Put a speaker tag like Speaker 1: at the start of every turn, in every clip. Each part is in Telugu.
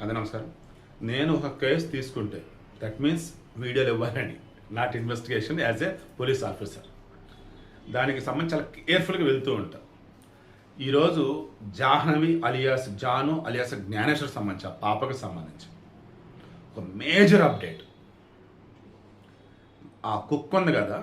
Speaker 1: అదే నమస్కారం. నేను ఒక కేసు తీసుకుంటే దట్ మీన్స్ వీడియోలు ఇవ్వాలని not investigation as a police officer. దానికి సంబంధించి చాలా కేర్ఫుల్గా వెళ్తూ ఉంటా. ఈరోజు జాహ్నవి అలియాస్ జాను అలియాస్ జ్ఞానేశ్వర్ సంబంధించి ఆ పాపకు సంబంధించి ఒక మేజర్ అప్డేట్. ఆ కుక్క ఉంది కదా,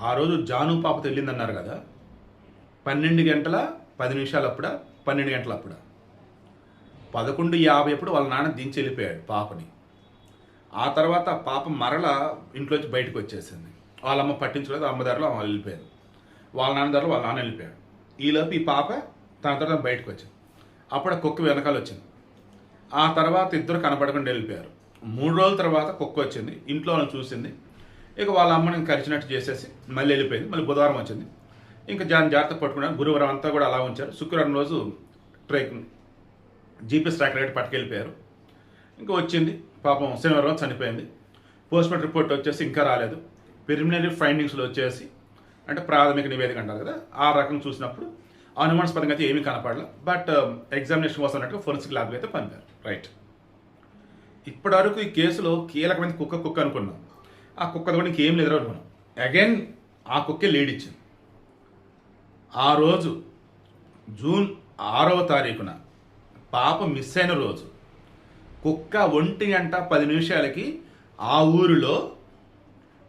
Speaker 1: ఆ రోజు జాను పాపతో వెళ్ళిందన్నారు కదా, 12 గంటల 10 నిమిషాలు అప్పుడా 12 గంటల అప్పుడా 11:50 అప్పుడు వాళ్ళ నాన్న దించి వెళ్ళిపోయాడు పాపని. ఆ తర్వాత పాప మరల ఇంట్లోంచి బయటకు వచ్చేసింది. వాళ్ళమ్మ పట్టించుకోలేదు, అమ్మ దారిలో అమ్మ వెళ్ళిపోయారు, వాళ్ళ నాన్న దారిలో వాళ్ళ నాన్న వెళ్ళిపోయాడు. ఈలోపు ఈ పాప తన తర్వాత బయటకు వచ్చింది. అప్పుడు ఆ కుక్క వెనకాల వచ్చింది. ఆ తర్వాత ఇద్దరు కనపడకుండా వెళ్ళిపోయారు. 3 రోజుల తర్వాత కుక్క వచ్చింది, ఇంట్లో వాళ్ళని చూసింది. ఇక వాళ్ళ అమ్మని కరిచినట్టు చేసేసి మళ్ళీ వెళ్ళిపోయింది. మళ్ళీ బుధవారం వచ్చింది. ఇంకా జాగ్రత్త పట్టుకున్నారు. గురువారం అంతా కూడా అలా ఉంచారు. శుక్రవారం రోజు జీపీఎస్ ట్రాకర్ పెట్టి పట్టుకెళ్ళిపోయారు. ఇంకా వచ్చింది పాపం, శనివారం చనిపోయింది. పోస్ట్మార్టం రిపోర్ట్ వచ్చేసి ఇంకా రాలేదు. ప్రిలిమినరీ ఫైండింగ్స్లో వచ్చేసి అంటే ప్రాథమిక నివేదిక అంటారు కదా, ఆ రకం చూసినప్పుడు అనుమానాస్పదంగా అయితే ఏమీ కనపడలే. బట్ ఎగ్జామినేషన్ కోసం అన్నట్టు ఫోరెన్సిక్ ల్యాబ్కి అయితే పంపారు. రైట్, ఇప్పటివరకు ఈ కేసులో కీలకమైన కుక్క అనుకున్నాం. ఆ కుక్కతో కూడా ఇంకేం లేదు అనుకున్నాం. అగైన్ ఆ కుక్కే లీడ్ ఇచ్చింది. ఆ రోజు జూన్ 6వ తారీఖున పాప మిస్ అయిన రోజు కుక్క 1:10 ఆ ఊరిలో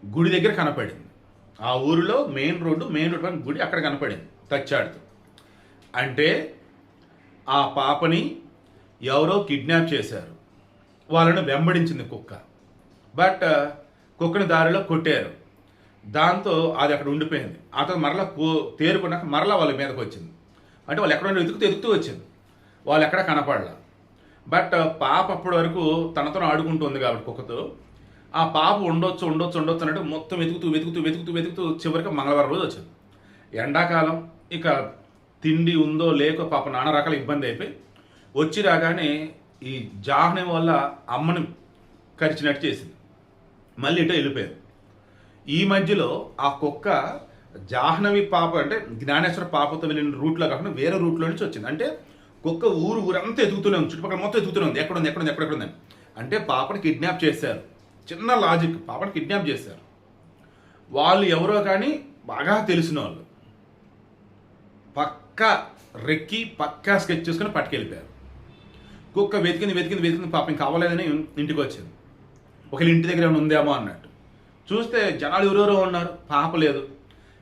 Speaker 1: గుడి దగ్గర కనపడింది. ఆ ఊరిలో మెయిన్ రోడ్డు గుడి అక్కడ కనపడింది తచ్చాడుతూ. అంటే ఆ పాపని ఎవరో కిడ్నాప్ చేశారు, వాళ్ళని వెంబడించింది కుక్క. బట్ కుక్కని దారిలో కొట్టారు. దాంతో అది అక్కడ ఉండిపోయింది. అతను మరలా తేరుకున్నాక మరలా వాళ్ళ మీదకి వచ్చింది. అంటే వాళ్ళు ఎక్కడో ఎదుగుతూ వచ్చింది. వాళ్ళు ఎక్కడ కనపడలా. బట్ పాప అప్పటి వరకు తనతో ఆడుకుంటుంది కాబట్టి కుక్కతో, ఆ పాప ఉండొచ్చు అన్నట్టు మొత్తం వెతుకుతూ చివరికి మంగళవారం రోజు వచ్చింది. ఎండాకాలం, ఇక తిండి ఉందో లేకో పాప నానా రకాల ఇబ్బంది అయిపోయి వచ్చి రాగానే ఈ జాహ్నవి వల్ల అమ్మని కరిచినట్టు చేసింది. మళ్ళీ ఇటో వెళ్ళిపోయింది. ఈ మధ్యలో ఆ కుక్క జాహ్నవి పాప అంటే జ్ఞానేశ్వర పాపతో వెళ్ళిన రూట్లో కాకుండా వేరే రూట్లో నుంచి వచ్చింది. అంటే కుక్క ఊరంతా ఎదుగుతూనే ఉంది, చుట్టుపక్కల మొత్తం ఎదుగుతూనే ఉంది, ఎక్కడుంది. అంటే పాపని కిడ్నాప్ చేశారు. చిన్న లాజిక్, పాపని కిడ్నాప్ చేశారు. వాళ్ళు ఎవరో కానీ బాగా తెలిసిన వాళ్ళు పక్కా రెక్కి పక్కా స్కెచ్ చేసుకుని పట్టుకెళ్ళిపోయారు. కుక్క వెతికింది పాపం కావాలేదని ఇంటికి వచ్చింది. ఒకవేళ ఇంటి దగ్గర ఏమైనా ఉందేమో అన్నట్టు చూస్తే జనాలు ఎవరెవరో ఉన్నారు, పాప లేదు.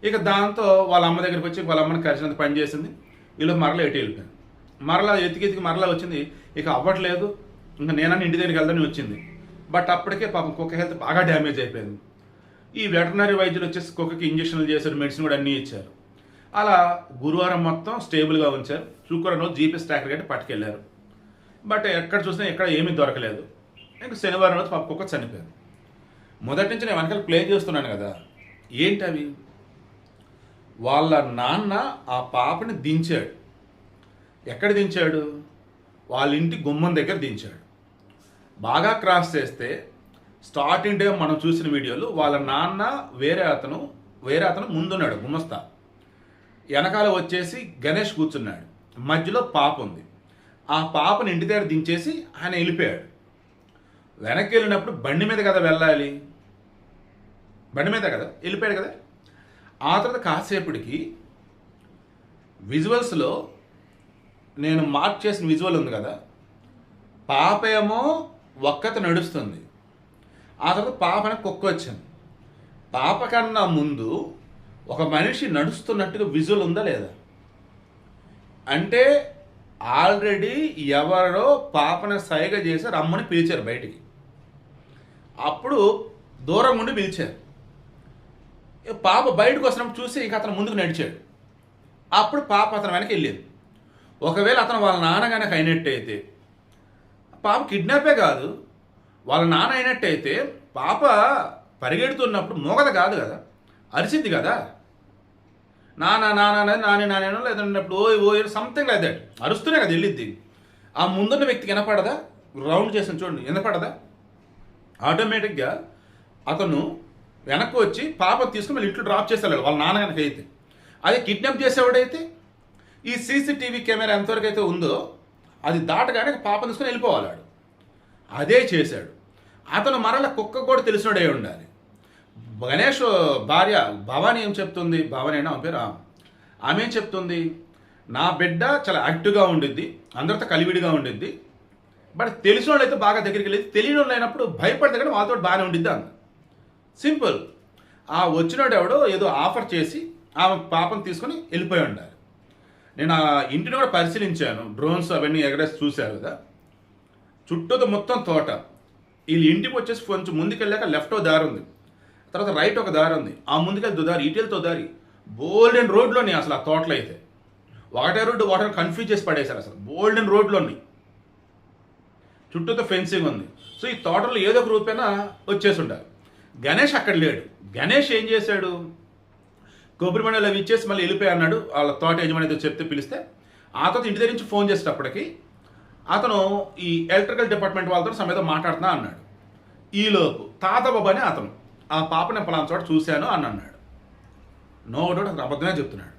Speaker 1: ఇక దాంతో వాళ్ళ అమ్మ దగ్గరికి వచ్చి వాళ్ళ అమ్మని కలిసినంత పని చేసింది. వీళ్ళు మరలా ఎటు వెళ్ళిపోయింది. మరలా ఎతికి మరలా వచ్చింది. ఇక అవ్వట్లేదు, ఇంకా నేనన్నా ఇంటి దగ్గరికి వెళ్దామని వచ్చింది. బట్ అప్పటికే పాపం కుక్క హెల్త్ బాగా డ్యామేజ్ అయిపోయింది. ఈ వెటర్నరీ వైద్యులు వచ్చేసి కుక్కకి ఇంజక్షన్లు చేశారు, మెడిసిన్ కూడా అన్నీ ఇచ్చారు. అలా గురువారం మొత్తం స్టేబుల్గా ఉంచారు. శుక్రవారం రోజు జీపీఎస్ ట్రాకర్ గట్టి పట్టుకెళ్ళారు. బట్ ఎక్కడ చూసినా ఎక్కడ ఏమీ దొరకలేదు. ఇంకా శనివారం రోజు పాప కుక్క చనిపోయింది. మొదటి నుంచి నేను వెనకాల ప్లే చేస్తున్నాను కదా, ఏంటి అవి? వాళ్ళ నాన్న ఆ పాపని దించాడు. ఎక్కడ దించాడు? వాళ్ళ ఇంటి గుమ్మం దగ్గర దించాడు. బాగా క్రాస్ చేస్తే స్టార్టింగ్ డే మనం చూసిన వీడియోలు వాళ్ళ నాన్న వేరే అతను ముందున్నాడు గుమస్తా, వెనకాల వచ్చేసి గణేష్ కూర్చున్నాడు, మధ్యలో పాప ఉంది. ఆ పాపని ఇంటి దగ్గర దించేసి ఆయన వెళ్ళిపోయాడు. వెనక్కి వెళ్ళినప్పుడు బండి మీద కదా వెళ్ళాలి, బండి మీద కదా వెళ్ళిపోయాడు కదా. ఆ తర్వాత కాసేపటికి విజువల్స్లో నేను మార్క్ చేసిన విజువల్ ఉంది కదా, పాప ఏమో ఒక్కత నడుస్తుంది. ఆ తర్వాత పాపని కుక్క వచ్చింది. పాప కన్నా ముందు ఒక మనిషి నడుస్తున్నట్టుగా విజువల్ ఉందా లేదా? అంటే ఆల్రెడీ ఎవరో పాపని సైగ చేసి రమ్మని పిలిచారు బయటికి. అప్పుడు దూరం ఉండి పిలిచారు. పాప బయటకు వస్తున్నప్పుడు చూసి ఇక అతను ముందుకు నడిచాడు. అప్పుడు పాప అతను వెనక్కి వెళ్ళింది. ఒకవేళ అతను వాళ్ళ నాన్న కనుక అయినట్టయితే, పాప కిడ్నాపే కాదు వాళ్ళ నాన్న అయినట్టయితే పాప పరిగెడుతున్నప్పుడు మోగద కాదు కదా, అరిసింది కదా, నానేనో లేదన్నప్పుడు ఓ సంథింగ్ లైక్ దట్ అరుస్తూనే కదా వెళ్ళిద్ది. ఆ ముందున్న వ్యక్తికి వినపడదా? రౌండ్ చేసిన చూడండి, వినపడదా? ఆటోమేటిక్గా అతను వెనక్కి వచ్చి పాప తీసుకుని మళ్ళీ ఇంట్లో డ్రాప్ చేసేవాడు వాళ్ళ నాన్న కనుక అయితే. అదే కిడ్నాప్ చేసేవాడైతే ఈ సీసీటీవీ కెమెరా ఎంతవరకు అయితే ఉందో అది దాటగానే పాప తీసుకుని వెళ్ళిపోవాలి వాడు. అదే చేశాడు. అతను మరల కుక్క కూడా తెలిసినోడే ఉండాలి. గణేష్ భార్య భవానీ ఏం చెప్తుంది, భవానీ అయినా ఆమె పేరు, ఆమె ఏం చెప్తుంది, నా బిడ్డ చాలా యాక్టివ్గా ఉండిద్ది, అందరితో కలివిడిగా ఉండిద్ది, బట్ తెలిసిన వాళ్ళు అయితే బాగా దగ్గరికి వెళ్ళేది, తెలియని వాళ్ళు అయినప్పుడు భయపడితే కానీ వాళ్ళతో బాగానే ఉండిద్ది అంది. సింపుల్. ఆ వచ్చినోడు ఎవడో ఏదో ఆఫర్ చేసి ఆమె పాపం తీసుకొని వెళ్ళిపోయి ఉండాలి. నేను ఆ ఇంటిని కూడా పరిశీలించాను, డ్రోన్స్ అవన్నీ ఎగరేసి చూశారు కదా, చుట్టూతో మొత్తం తోట. వీళ్ళు ఇంటికి వచ్చేసి కొంచెం ముందుకెళ్ళాక లెఫ్ట్ ఒక దారి ఉంది, తర్వాత రైట్ ఒక దారి ఉంది, ఆ ముందుకెళ్తే దారి, ఈటెలతో దారి, బోల్డెన్ రోడ్లోని అసలు ఆ తోటలో అయితే ఒకటే రోడ్డు వాటర్ కన్ఫ్యూజ్ చేసి పడేశారు. అసలు బోల్డెన్ రోడ్లోని చుట్టూతో ఫెన్సింగ్ ఉంది. సో ఈ తోటలో ఏదో ఒక రూపేనా వచ్చేసి ఉండాలి. గణేష్ అక్కడ లేడు. గణేష్ ఏం చేశాడు, కొబ్బరి మండలు అవి ఇచ్చేసి మళ్ళీ వెళ్ళిపోయి అన్నాడు. వాళ్ళ తోట యజమాని చెప్తే పిలిస్తే ఆ తర్వాత ఇంటి దగ్గర నుంచి ఫోన్ చేసేటప్పటికి అతను ఈ ఎలక్ట్రికల్ డిపార్ట్మెంట్ వాళ్ళతో సమేతం మాట్లాడుతున్నా అన్నాడు. ఈలోపు తాత బాబు అని అతను ఆ పాపని పలానా చోట చూశాను అని అన్నాడు. నో డౌట్ అతను అబద్ధమే చెప్తున్నాడు.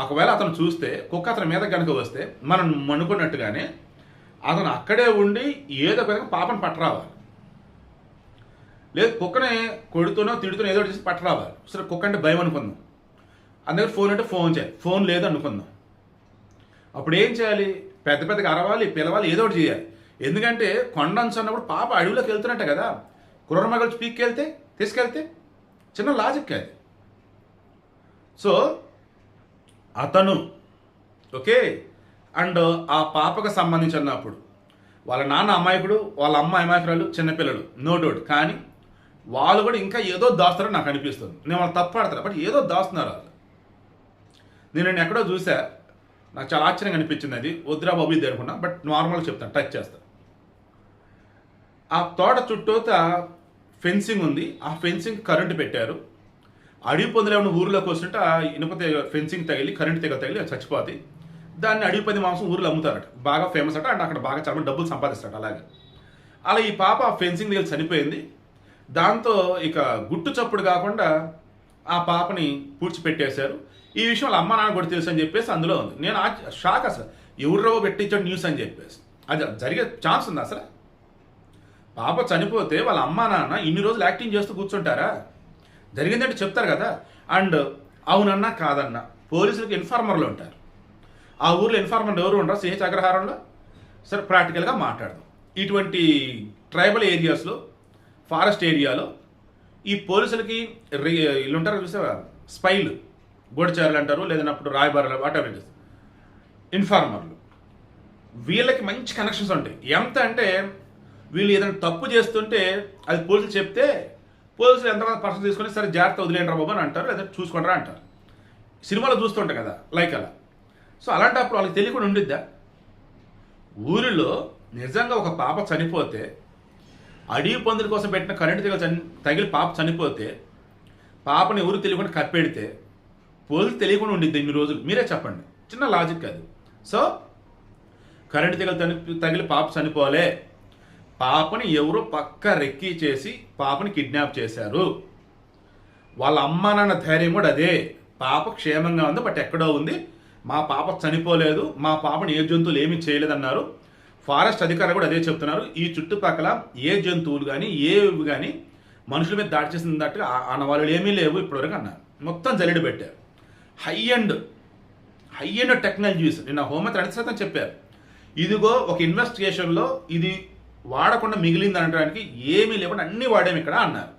Speaker 1: ఒకవేళ అతను చూస్తే కుక్క అతని మీద కనుక వస్తే మనం అనుకున్నట్టుగానే అతను అక్కడే ఉండి ఏదో విధంగా పాపను పట్టరావాలి, లేదు కుక్కనే కొడుతూనో తిడుతూనో ఏదో చేసి పట్టరావాలి. సరే కుక్క అంటే భయం అనుకుందాం, అందుకని ఫోన్ అంటే ఫోన్ చేయాలి, ఫోన్ లేదు అనుకుందాం. అప్పుడు ఏం చేయాలి, పెద్ద పెద్దగా అరవాలి, పిలవాలి, ఏదో ఒకటి చేయాలి. ఎందుకంటే కొండంచు అన్నప్పుడు పాప అడవిలోకి వెళ్తున్నట్టే కదా, క్రూరమగలు పీక్కెళ్తే తీసుకెళ్తే చిన్న లాజిక్ అది. సో అతను ఓకే, అండ్ ఆ పాపకు సంబంధించి అన్నప్పుడు వాళ్ళ నాన్న అమాయకుడు, వాళ్ళ అమ్మ అమాయకురాలు, చిన్నపిల్లలు, నో డౌట్. కానీ వాళ్ళు కూడా ఇంకా ఏదో దాస్తారని నాకు అనిపిస్తుంది. నేను వాళ్ళు తప్పాడతారు, బట్ ఏదో దాస్తున్నారు వాళ్ళు. నేను ఎక్కడో చూసా, నాకు చాలా ఆశ్చర్యంగా అనిపించింది. అది వద్దురా బాబు ఇది అనుకున్నా, బట్ నార్మల్గా చెప్తాను, టచ్ చేస్తాను. ఆ తోట చుట్టూత ఫెన్సింగ్ ఉంది, ఆ ఫెన్సింగ్ కరెంటు పెట్టారు. అడవి పందులు ఏమైనా ఊరిలోకి వస్తుంటే ఆ ఇనుప ఫెన్సింగ్ తగిలి, కరెంటు తెగ తగిలి చచ్చిపోతాయి. దాన్ని అడవి పంది మాంసం ఊరిలో అమ్ముతారట, బాగా ఫేమస్ అట, అండ్ అక్కడ బాగా చాలా డబ్బులు సంపాదిస్తారట. అలాగే అలా ఈ పాప ఆ ఫెన్సింగ్ దగ్గర చనిపోయింది. దాంతో ఇక గుట్టు చప్పుడు కాకుండా ఆ పాపని పూడ్చిపెట్టేశారు. ఈ విషయం వాళ్ళ అమ్మ నాన్న కూడా తెలుసు అని చెప్పేసి అందులో ఉంది. నేను షాక్ అసలు, ఎవరో పెట్టించాడు న్యూస్ అని చెప్పేసి. అది జరిగే ఛాన్స్ ఉంది అసలు? పాప చనిపోతే వాళ్ళ అమ్మ నాన్న ఇన్ని రోజులు యాక్టింగ్ చేస్తూ కూర్చుంటారా? జరిగిందంటే చెప్తారు కదా. అండ్ అవునన్నా కాదన్నా పోలీసులకు ఇన్ఫార్మర్లు ఉంటారు. ఆ ఊర్లో ఇన్ఫార్మర్ ఎవరు ఉండరు సిహెచ్ అగ్రహారంలో. సరే ప్రాక్టికల్గా మాట్లాడదాం. ఇటువంటి ట్రైబల్ ఏరియాస్లో, ఫారెస్ట్ ఏరియాలో ఈ పోలీసులకి వీళ్ళు ఉంటారు చూసావా, స్పైలు, గూఢచారులు అంటారు, లేదన్నప్పుడు రాయబారులు, వాటెవర్ ఇట్ ఇస్, ఇన్ఫార్మర్లు, వీళ్ళకి మంచి కనెక్షన్స్ ఉంటాయి. ఎంత అంటే వీళ్ళు ఏదైనా తప్పు చేస్తుంటే అది పోలీసులు చెప్తే పోలీసులు ఎంతమంది పర్సన్ తీసుకొని సరే జాగ్రత్త వదిలేండి రా బాబు అని అంటారు, లేదా చూసుకుంటారా అంటారు. సినిమాలో చూస్తుంటాయి కదా లైక్ అలా. సో అలాంటప్పుడు వాళ్ళకి తెలియకుండా ఉండిద్దా? ఊరిలో నిజంగా ఒక పాప చనిపోతే, అడవి పందుల కోసం పెట్టిన కరెంటు తగిలి పాప చనిపోతే, పాపని ఊరు తెలియకుండా కప్పెడితే పోలీసు తెలియకుండా ఉండిద్ది ఇన్ని రోజులు? మీరే చెప్పండి. చిన్న లాజిక్ అది. సో కరెంటు తగిలి పాప చనిపోలే, పాపని ఎవరో పక్క రెక్కీ చేసి పాపని కిడ్నాప్ చేశారు. వాళ్ళ అమ్మ నాన్న ధైర్యం కూడా అదే, పాప క్షేమంగా ఉంది, బట్ ఎక్కడో ఉంది, మా పాప చనిపోలేదు, మా పాపని ఏ జంతువులు ఏమీ చేయలేదన్నారు. ఫారెస్ట్ అధికారులు కూడా అదే చెప్తున్నారు. ఈ చుట్టుపక్కల ఏ జంతువులు కానీ ఏవి కానీ మనుషుల మీద దాడి చేసినట్టు ఆనవాళ్ళు ఏమీ లేవు ఇప్పటివరకు అన్నారు. మొత్తం జల్లెడ పెట్టారు. హై అండ్ టెక్నాలజీస్ నిన్న హోంమంత్రి అనిశ్చితం చెప్పారు. ఇదిగో ఒక ఇన్వెస్టిగేషన్లో ఇది వాడకుండా మిగిలింది అనడానికి ఏమీ లేకుండా అన్నీ వాడాము ఇక్కడ అన్నారు.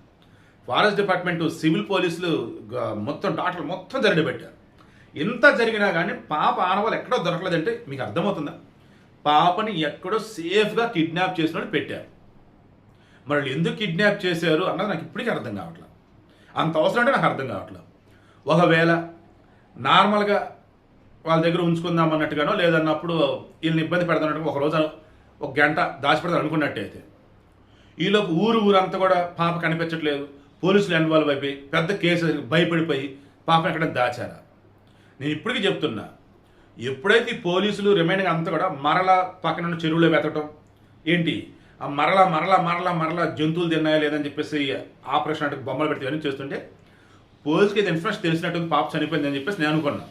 Speaker 1: ఫారెస్ట్ డిపార్ట్మెంటు, సివిల్ పోలీసులు మొత్తం డాక్టర్లు మొత్తం జల్లెడ పెట్టారు. ఎంత జరిగినా కానీ పాప ఆనవాళ్ళు ఎక్కడో దొరకలేదంటే మీకు అర్థమవుతుందా? పాపని ఎక్కడో సేఫ్గా కిడ్నాప్ చేసినట్టు పెట్టారు. మరి ఎందుకు కిడ్నాప్ చేశారు అన్నది నాకు ఇప్పటికీ అర్థం కావట్లేదు. అంత అవసరం అంటే నాకు అర్థం కావట్లేదు. ఒకవేళ నార్మల్గా వాళ్ళ దగ్గర ఉంచుకుందాం అన్నట్టుగానో, లేదన్నప్పుడు వీళ్ళని ఇబ్బంది పెడతానట్టు ఒకరోజు ఒక గంట దాచిపెడతాను అనుకున్నట్టయితే, ఈలోపు ఊరంతా కూడా పాప కనిపించట్లేదు, పోలీసులు ఇన్వాల్వ్ అయిపోయి పెద్ద కేసు భయపడిపోయి పాప ఎక్కడ దాచారా? నేను ఇప్పటికీ చెప్తున్నా, ఎప్పుడైతే ఈ పోలీసులు రిమైనింగ్ అంతా కూడా మరలా పక్కన చెరువులో వెతకటం ఏంటి, ఆ మరలా జంతువులు తిన్నాయా లేదని చెప్పేసి ఆపరేషన్ అంటే బొమ్మలు పెడితే ఇవన్నీ చేస్తుంటే పోలీసుకి ఇది ఇన్ఫర్మేషన్ తెలిసినట్టు పాప చనిపోయింది అని చెప్పేసి నేను అనుకున్నా.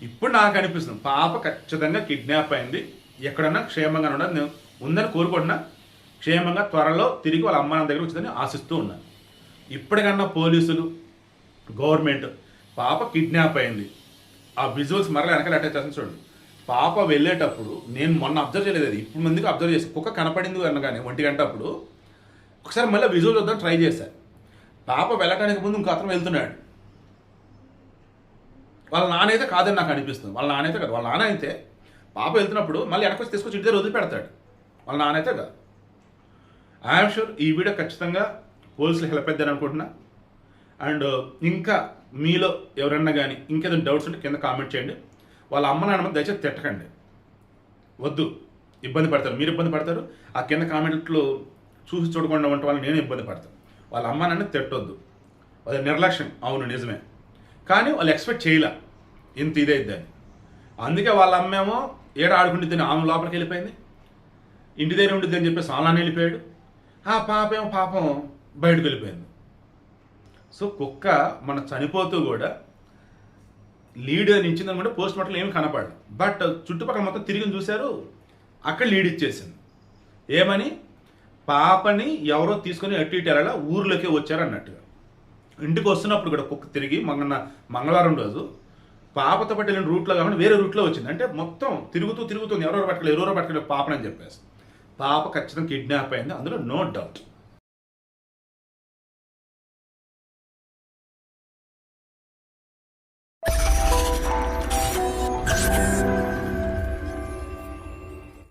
Speaker 1: ఇప్పుడు నాకు అనిపిస్తుంది పాప ఖచ్చితంగా కిడ్నాప్ అయింది, ఎక్కడన్నా క్షేమంగా ఉందని కోరుకుంటున్నా. క్షేమంగా త్వరలో తిరిగి వాళ్ళ అమ్మ నాన్న దగ్గర వచ్చిందని ఆశిస్తూ ఉన్నాను. ఇప్పటికన్నా పోలీసులు, గవర్నమెంట్, పాప కిడ్నాప్ అయింది, ఆ విజువల్స్ మరలా వెనకాల అటాచ్ చేస్తాను చూడండి. పాప వెళ్ళేటప్పుడు నేను మొన్న అబ్జర్వ్ చేయలేదు, అది ఇప్పుడు మందికి అబ్జర్వ్ చేసి కుక్క కనపడింది అనగానే 1 గంట అప్పుడు ఒకసారి మళ్ళీ విజువల్ వద్దాం ట్రై చేశాను. పాప వెళ్ళటానికి ముందు ఇంకో అతను వెళ్తున్నాడు. వాళ్ళ నాన్న అయితే కాదని నాకు అనిపిస్తుంది. వాళ్ళ నాన్న అయితే కాదు. వాళ్ళ నాన్న అయితే పాప వెళ్తున్నప్పుడు మళ్ళీ వెనకొచ్చి తీసుకొచ్చి ఇంటి దగ్గర వదిలిపెడతాడు. వాళ్ళ నాన్న అయితే కాదు. ఐఎమ్ షూర్ ఈ వీడియో ఖచ్చితంగా పోలీసులు హెల్ప్ అవుతారని అనుకుంటున్నా. అండ్ ఇంకా మీలో ఎవరన్నా కానీ ఇంకేదైనా డౌట్స్ ఉంటే కింద కామెంట్ చేయండి. వాళ్ళ అమ్మ నాన్న దయచేసి తిట్టకండి, వద్దు, ఇబ్బంది పడతారు, మీరు ఇబ్బంది పడతారు. ఆ కింద కామెంట్లో చూసి చూడకుండా ఉంటే వాళ్ళు నేను ఇబ్బంది పడతాను. వాళ్ళ అమ్మ నాన్న తిట్టొద్దు, వాళ్ళ నిర్లక్ష్యం, అవును నిజమే, కానీ వాళ్ళు ఎక్స్పెక్ట్ చేయలే ఇంత ఇదే ఇద్దని. అందుకే వాళ్ళ అమ్మేమో ఏడ ఆడుకుంటుందని ఆమె లోపలికి వెళ్ళిపోయింది, ఇంటి దగ్గర ఉంటుంది అని చెప్పేసి ఆన్లైన్ వెళ్ళిపోయాడు. ఆ పాప ఏమో పాపం బయటకు వెళ్ళిపోయింది. సో కుక్క మన చనిపోతూ కూడా లీడ్ అని ఇచ్చిందని కూడా పోస్ట్ మార్టంలో ఏమి కనపడదు. బట్ చుట్టుపక్కల మొత్తం తిరిగి చూశారు, అక్కడ లీడ్ ఇచ్చేసింది. ఏమని, పాపని ఎవరో తీసుకొని అటు ఇటు వెళ్ళాలా, ఊర్లోకే వచ్చారు అన్నట్టుగా. ఇంటికి వస్తున్నప్పుడు కూడా కుక్క తిరిగి మంగళవారం రోజు పాపతో పాటు వెళ్ళిన రూట్లో కాకుండా వేరే రూట్లో వచ్చింది. అంటే మొత్తం తిరుగుతుంది, ఎవరెవరు పట్టుకోలేదు పాపనని చెప్పేసి. పాప ఖచ్చితంగా కిడ్నాప్ అయింది, అందులో నో డౌట్.